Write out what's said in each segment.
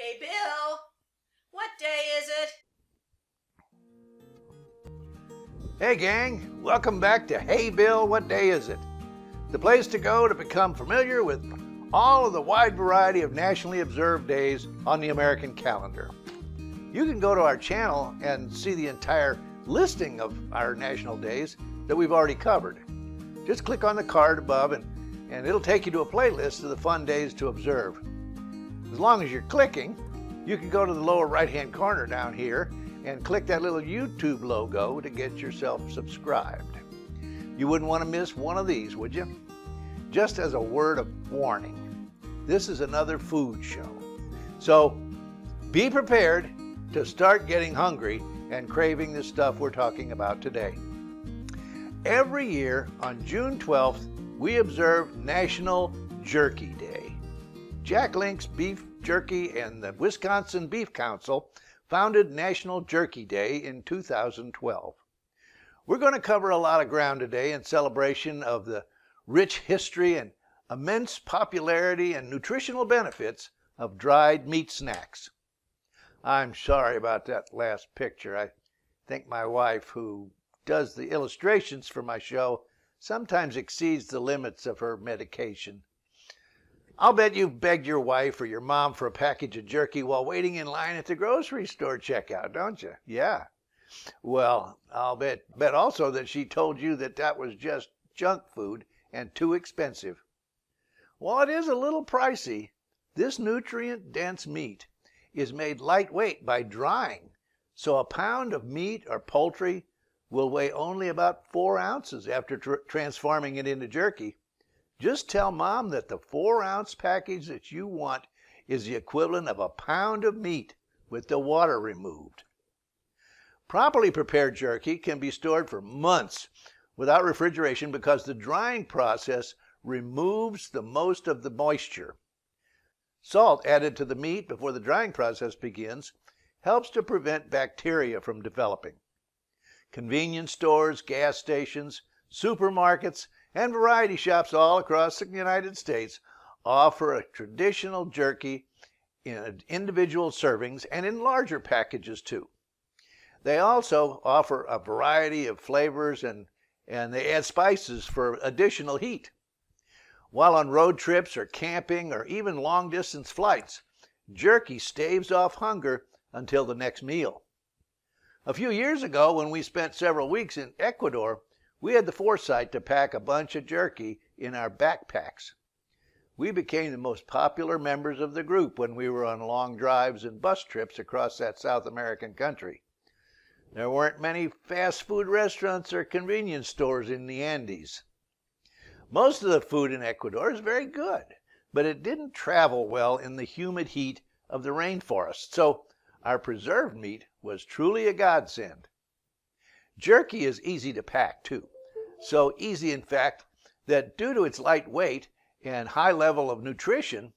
Hey, Bill, what day is it? Hey gang, welcome back to Hey Bill, What Day Is It? The place to go to become familiar with all of the wide variety of nationally observed days on the American calendar. You can go to our channel and see the entire listing of our national days that we've already covered. Just click on the card above and it'll take you to a playlist of the fun days to observe. As long as you're clicking, you can go to the lower right-hand corner down here and click that little YouTube logo to get yourself subscribed. You wouldn't want to miss one of these, would you? Just as a word of warning, this is another food show. So be prepared to start getting hungry and craving the stuff we're talking about today. Every year on June 12th, we observe National Jerky Day. Jack Link's Beef Jerky and the Wisconsin Beef Council founded National Jerky Day in 2012. We're going to cover a lot of ground today in celebration of the rich history and immense popularity and nutritional benefits of dried meat snacks. I'm sorry about that last picture. I think my wife, who does the illustrations for my show, sometimes exceeds the limits of her medication. I'll bet you've begged your wife or your mom for a package of jerky while waiting in line at the grocery store checkout, don't you? Yeah. Well, I'll bet also that she told you that that was just junk food and too expensive. While it is a little pricey, this nutrient-dense meat is made lightweight by drying, so a pound of meat or poultry will weigh only about 4 ounces after transforming it into jerky. Just tell Mom that the 4-ounce package that you want is the equivalent of a pound of meat with the water removed. Properly prepared jerky can be stored for months without refrigeration because the drying process removes the most of the moisture. Salt added to the meat before the drying process begins helps to prevent bacteria from developing. Convenience stores, gas stations, supermarkets, and variety shops all across the United States offer a traditional jerky in individual servings and in larger packages too. They also offer a variety of flavors and they add spices for additional heat. While on road trips or camping or even long-distance flights, jerky staves off hunger until the next meal. A few years ago, when we spent several weeks in Ecuador, we had the foresight to pack a bunch of jerky in our backpacks. We became the most popular members of the group when we were on long drives and bus trips across that South American country. There weren't many fast food restaurants or convenience stores in the Andes. Most of the food in Ecuador is very good, but it didn't travel well in the humid heat of the rainforest, so our preserved meat was truly a godsend. Jerky is easy to pack too, so easy in fact that due to its light weight and high level of nutrition,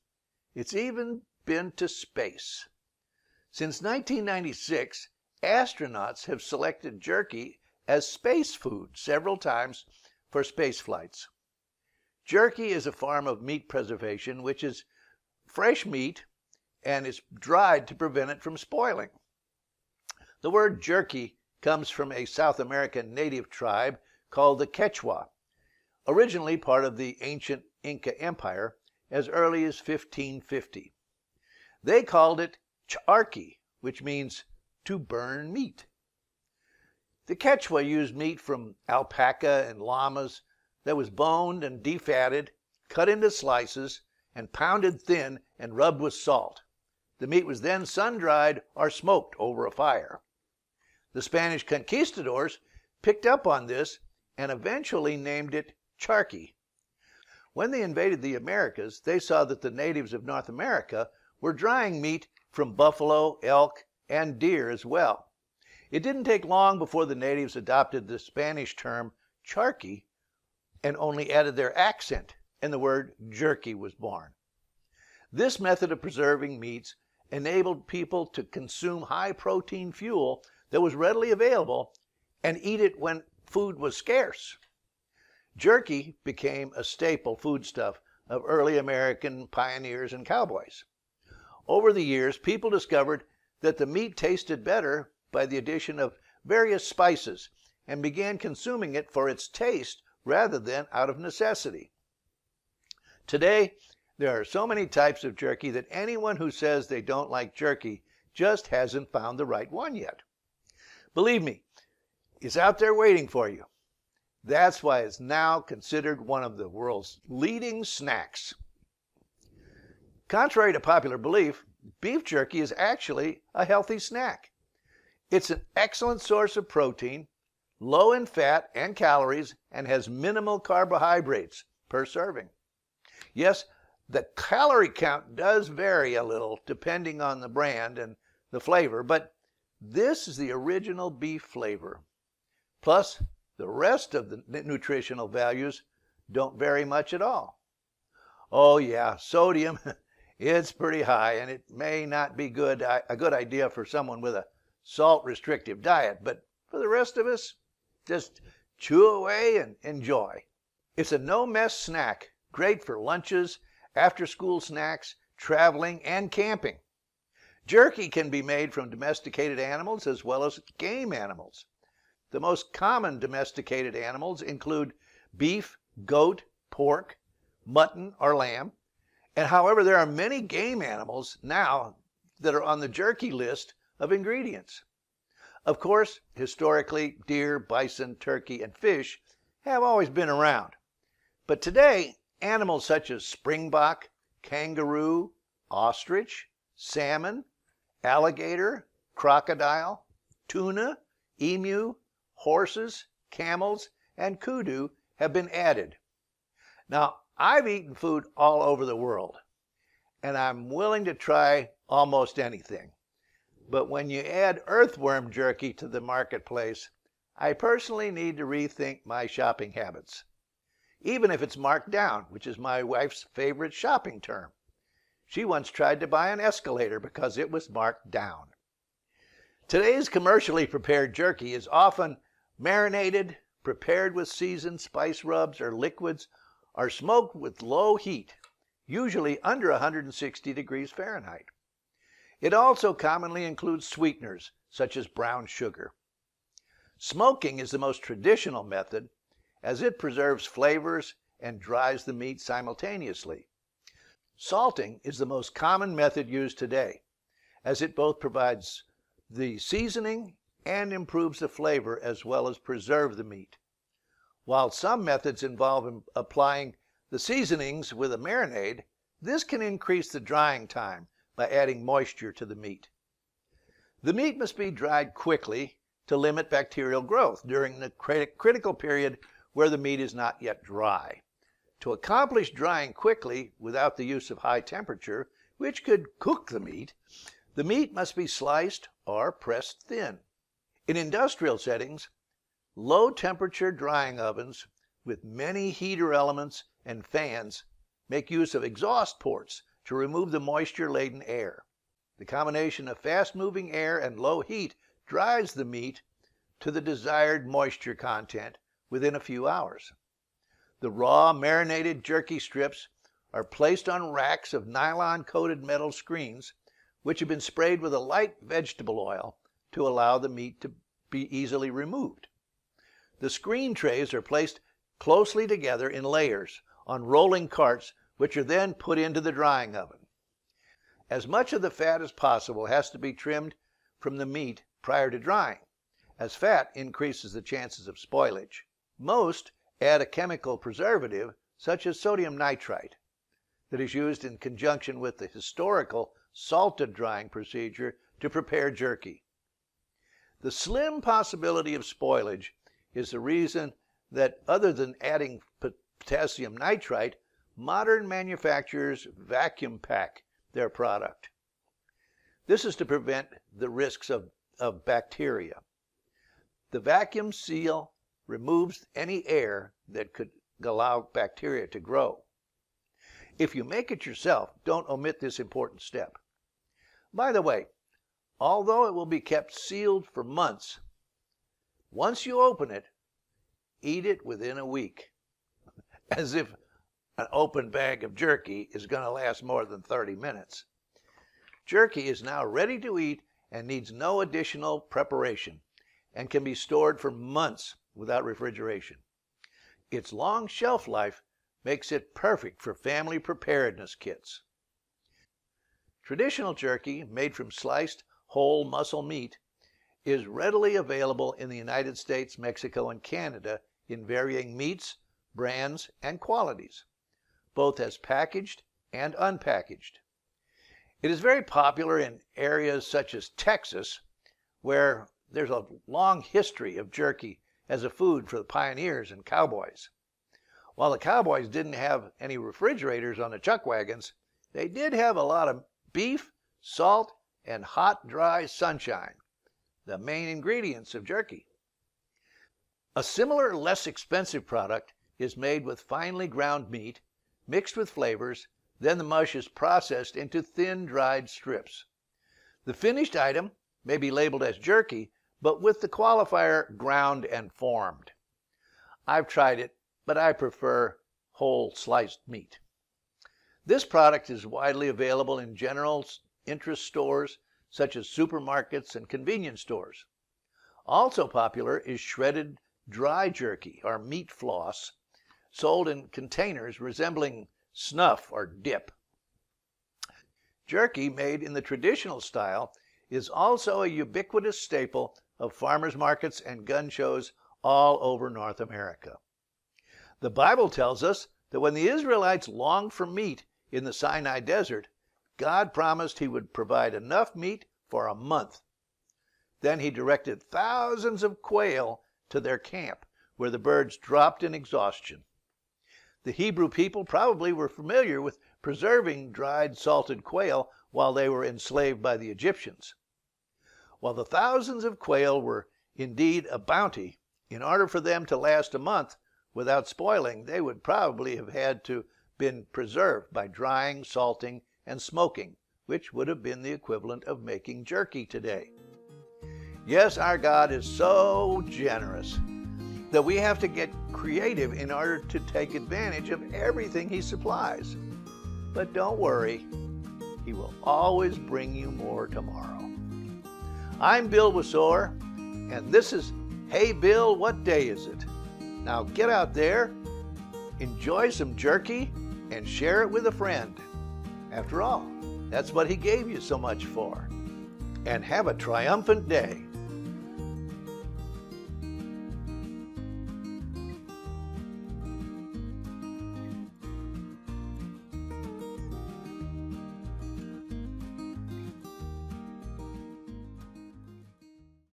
it's even been to space. Since 1996, astronauts have selected jerky as space food several times for space flights. Jerky is a form of meat preservation which is fresh meat and is dried to prevent it from spoiling. The word jerky comes from a South American native tribe called the Quechua, originally part of the ancient Inca Empire as early as 1550. They called it charqui, which means to burn meat. The Quechua used meat from alpaca and llamas that was boned and defatted, cut into slices, and pounded thin and rubbed with salt. The meat was then sun-dried or smoked over a fire. The Spanish conquistadors picked up on this and eventually named it charqui. When they invaded the Americas, they saw that the natives of North America were drying meat from buffalo, elk, and deer as well. It didn't take long before the natives adopted the Spanish term charqui and only added their accent, and the word jerky was born. This method of preserving meats enabled people to consume high-protein fuel that was readily available and eat it when food was scarce. Jerky became a staple foodstuff of early American pioneers and cowboys. Over the years, people discovered that the meat tasted better by the addition of various spices and began consuming it for its taste rather than out of necessity. Today, there are so many types of jerky that anyone who says they don't like jerky just hasn't found the right one yet. Believe me, it's out there waiting for you. That's why it's now considered one of the world's leading snacks. Contrary to popular belief, beef jerky is actually a healthy snack. It's an excellent source of protein, low in fat and calories, and has minimal carbohydrates per serving. Yes, the calorie count does vary a little depending on the brand and the flavor, but this is the original beef flavor. Plus, the rest of the nutritional values don't vary much at all. Oh yeah, sodium, it's pretty high, and it may not be a good idea for someone with a salt-restrictive diet, but for the rest of us, just chew away and enjoy. It's a no-mess snack, great for lunches, after-school snacks, traveling, and camping. Jerky can be made from domesticated animals as well as game animals. The most common domesticated animals include beef, goat, pork, mutton, or lamb. And however, there are many game animals now that are on the jerky list of ingredients. Of course, historically, deer, bison, turkey, and fish have always been around. But today, animals such as springbok, kangaroo, ostrich, salmon, alligator, crocodile, tuna, emu, horses, camels, and kudu have been added. Now, I've eaten food all over the world, and I'm willing to try almost anything. But when you add earthworm jerky to the marketplace, I personally need to rethink my shopping habits. Even if it's marked down, which is my wife's favorite shopping term. She once tried to buy an escalator because it was marked down. Today's commercially prepared jerky is often marinated, prepared with seasoned spice rubs or liquids, or smoked with low heat, usually under 160 degrees Fahrenheit. It also commonly includes sweeteners, such as brown sugar. Smoking is the most traditional method, as it preserves flavors and dries the meat simultaneously. Salting is the most common method used today, as it both provides the seasoning and improves the flavor as well as preserve the meat. While some methods involve applying the seasonings with a marinade, this can increase the drying time by adding moisture to the meat. The meat must be dried quickly to limit bacterial growth during the critical period where the meat is not yet dry. To accomplish drying quickly without the use of high temperature, which could cook the meat must be sliced or pressed thin. In industrial settings, low temperature drying ovens with many heater elements and fans make use of exhaust ports to remove the moisture-laden air. The combination of fast-moving air and low heat dries the meat to the desired moisture content within a few hours. The raw, marinated jerky strips are placed on racks of nylon-coated metal screens, which have been sprayed with a light vegetable oil to allow the meat to be easily removed. The screen trays are placed closely together in layers on rolling carts, which are then put into the drying oven. As much of the fat as possible has to be trimmed from the meat prior to drying, as fat increases the chances of spoilage. Most add a chemical preservative, such as sodium nitrite, that is used in conjunction with the historical salted drying procedure to prepare jerky. The slim possibility of spoilage is the reason that, other than adding potassium nitrite, modern manufacturers vacuum pack their product. This is to prevent the risks of bacteria. The vacuum seal removes any air that could allow bacteria to grow. If you make it yourself, don't omit this important step. By the way, although it will be kept sealed for months, once you open it, eat it within a week, as if an open bag of jerky is going to last more than 30 minutes. Jerky is now ready to eat and needs no additional preparation and can be stored for months without refrigeration. Its long shelf life makes it perfect for family preparedness kits. Traditional jerky, made from sliced whole muscle meat, is readily available in the United States, Mexico, and Canada in varying meats, brands, and qualities, both as packaged and unpackaged. It is very popular in areas such as Texas, where there's a long history of jerky as a food for the pioneers and cowboys. While the cowboys didn't have any refrigerators on the chuck wagons, they did have a lot of beef, salt, and hot, dry sunshine, the main ingredients of jerky. A similar, less expensive product is made with finely ground meat, mixed with flavors, then the mush is processed into thin, dried strips. The finished item may be labeled as jerky, but with the qualifier ground and formed. I've tried it, but I prefer whole sliced meat. This product is widely available in general interest stores such as supermarkets and convenience stores. Also popular is shredded dry jerky, or meat floss, sold in containers resembling snuff or dip. Jerky made in the traditional style is also a ubiquitous staple of farmers markets and gun shows all over North America. The Bible tells us that when the Israelites longed for meat in the Sinai desert, God promised he would provide enough meat for a month. Then he directed thousands of quail to their camp, where the birds dropped in exhaustion. The Hebrew people probably were familiar with preserving dried salted quail while they were enslaved by the Egyptians. While the thousands of quail were indeed a bounty, in order for them to last a month without spoiling, they would probably have had to been preserved by drying, salting, and smoking, which would have been the equivalent of making jerky today. Yes, our God is so generous that we have to get creative in order to take advantage of everything he supplies. But don't worry, he will always bring you more tomorrow. I'm Bill Wasore, and this is Hey Bill, What Day Is It? Now get out there, enjoy some jerky, and share it with a friend. After all, that's what he gave you so much for. And have a triumphant day.